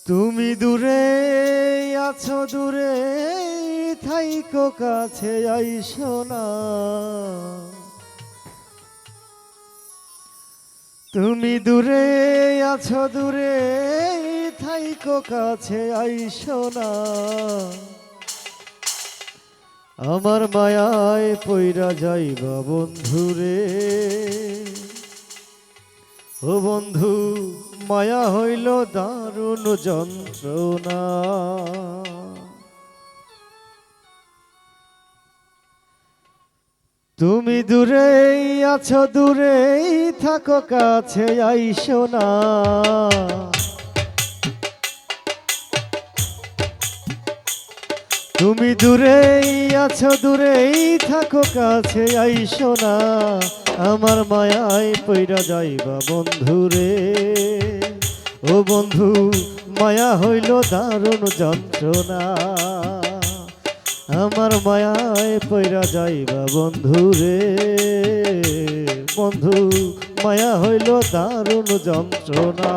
তুমি দূরে আছো, দূরে থাইকো, কাছে আইসো না। তুমি দূরে আছো, দূরে থাইকো, কাছে আইসো না। আমার মায়ায় পইরা যাইবা বন্ধুরে। ও বন্ধু, মায়া হইল দারুণ যন্ত্রণা। তুমি দূরেই আছো, দূরেই থাকো, কাছে আইসো না। তুমি দূরেই আছো, দূরেই থাকো, কাছে আইসো না। আমার মায়ায় পইরা যাইবা বন্ধুরে। ও বন্ধু, মায়া হইল দারুণ যন্ত্রণা। আমার মায়ায় পইরা যাইবা বন্ধুরে। বন্ধু, মায়া হইল দারুণ যন্ত্রণা।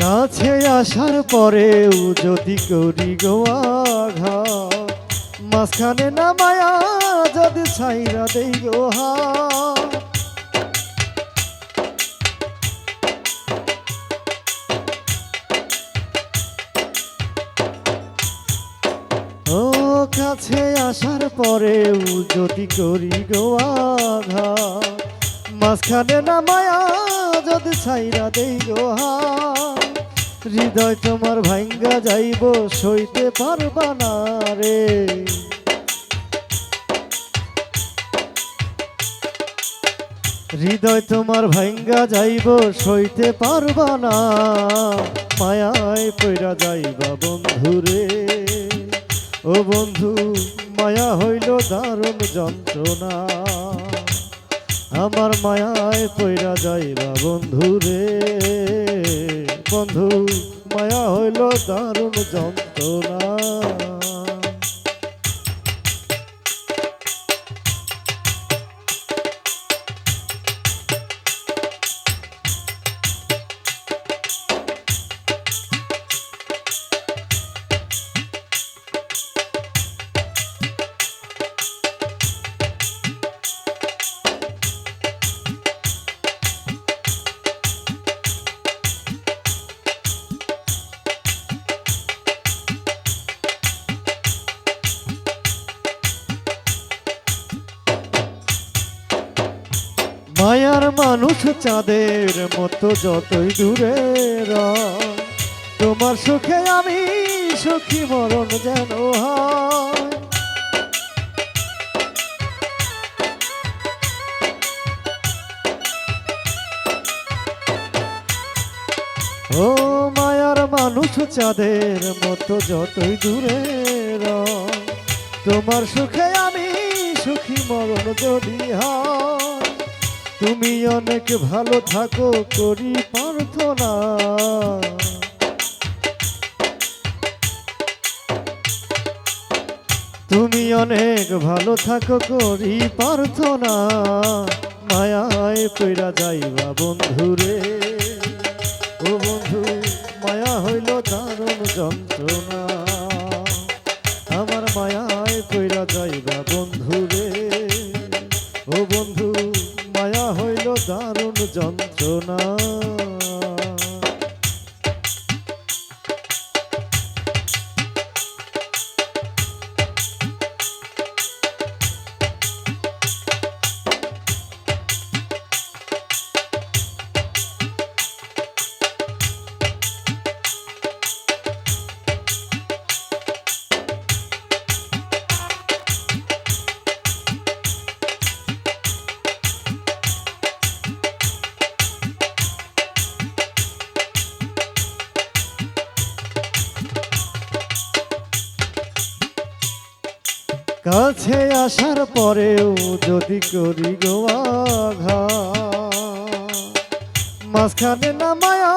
কাছে আসার পরেও যদি করি গো আঘাত, মাঝখানে নামায়া যদি ছাইরা দেই গো হাত। ও কাছে আসার পরেও যদি করি গো আঘাত, মাঝখানে নামায়া যদি ছাইরা দেই গো হাত। হৃদয় তোমার ভাঙ্গা যাইব, সইতে পারবা না রে। হৃদয় তোমার ভাঙ্গা যাইব, সইতে পারবা না। মায়ায় পইরা যাইবা বন্ধুরে। ও বন্ধু, মায়া হইল দারুণ যন্ত্রণা। আমার মায়ায় পইরা যাইবা বন্ধুরে। বন্ধু, মায়া হইল দারুণ যন্ত্রণা। মায়ার মানুষ চাঁদের মতো যতই দূরে রয়, তোমার সুখে আমি সুখী, মরণ যেন হয়। ও মায়ার মানুষ চাঁদের মতো যতই দূরে রয়, তোমার সুখে আমি সুখী, মরণ যদি হয়। তুমি অনেক ভালো থাকো, করি প্রার্থনা। তুমি অনেক ভালো থাকো, করি প্রার্থনা। মায়ায় পইরা যাইবা বন্ধুরে। ও বন্ধু, মায়া হইল দারুণ যন্ত্রণা। আমার মায়ায় পইরা যাইবা বন্ধুরে। ও বন্ধু, মায়া হইল দারুণ যন্ত্রণা। কাছে আসার পরেও যদি করি গো আঘাত, মাঝখানে নামায়া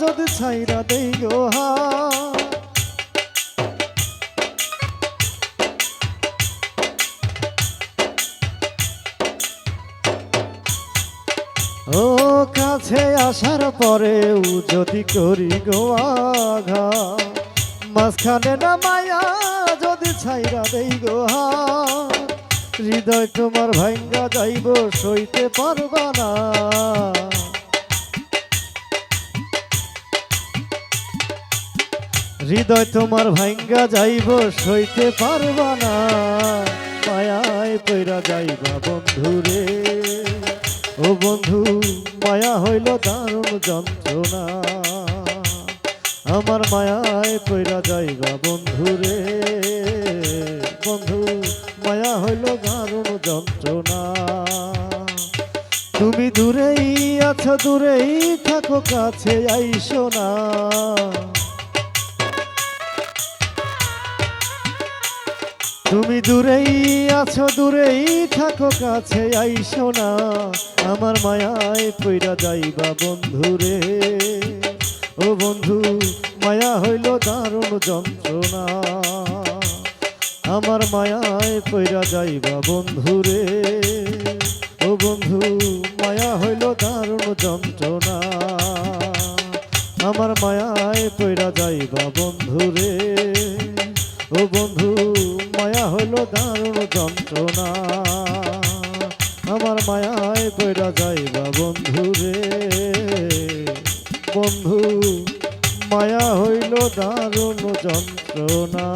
যদি ছাইরা দেই গো হাত। ও কাছে আসার পরেও যদি করি গো আঘাত, মাঝখানে নামায়া যদি ছাইরা দেই গো হাত। হৃদয় তোমার ভাঙ্গা যাইব সইতে পারবা না, হৃদয় তোমার ভাঙ্গা যাইব সইতে পারবা না। মায়ায় পইরা যাইবা বন্ধুরে, ও বন্ধু মায়া হইল দারুণ যন্ত্রণা। আমার মায়ায় পইরা যাইবা বন্ধুরে, বন্ধু মায়া হইল দারুণ যন্ত্রণা। তুমি দূরেই আছো, দূরেই থাকো, কাছে আইসো না। তুমি দূরেই আছো, দূরেই থাকো, কাছে আইসো না। আমার মায়ায় পইরা যাইবা বন্ধুরে, ও বন্ধু মায়া হইল দারুণ যন্ত্রণা। আমার মায়ায় পইরা যাইবা বন্ধুরে, ও বন্ধু মায়া হইল দারুণ যন্ত্রণা। আমার মায়ায় পইরা যাইবা বন্ধুরে, ও বন্ধু মায়া হইল দারুণ যন্ত্রণা। আমার মায়ায় পইরা যাইবা বন্ধুরে, বন্ধু মায়া হইল দারুণ যন্ত্রণা।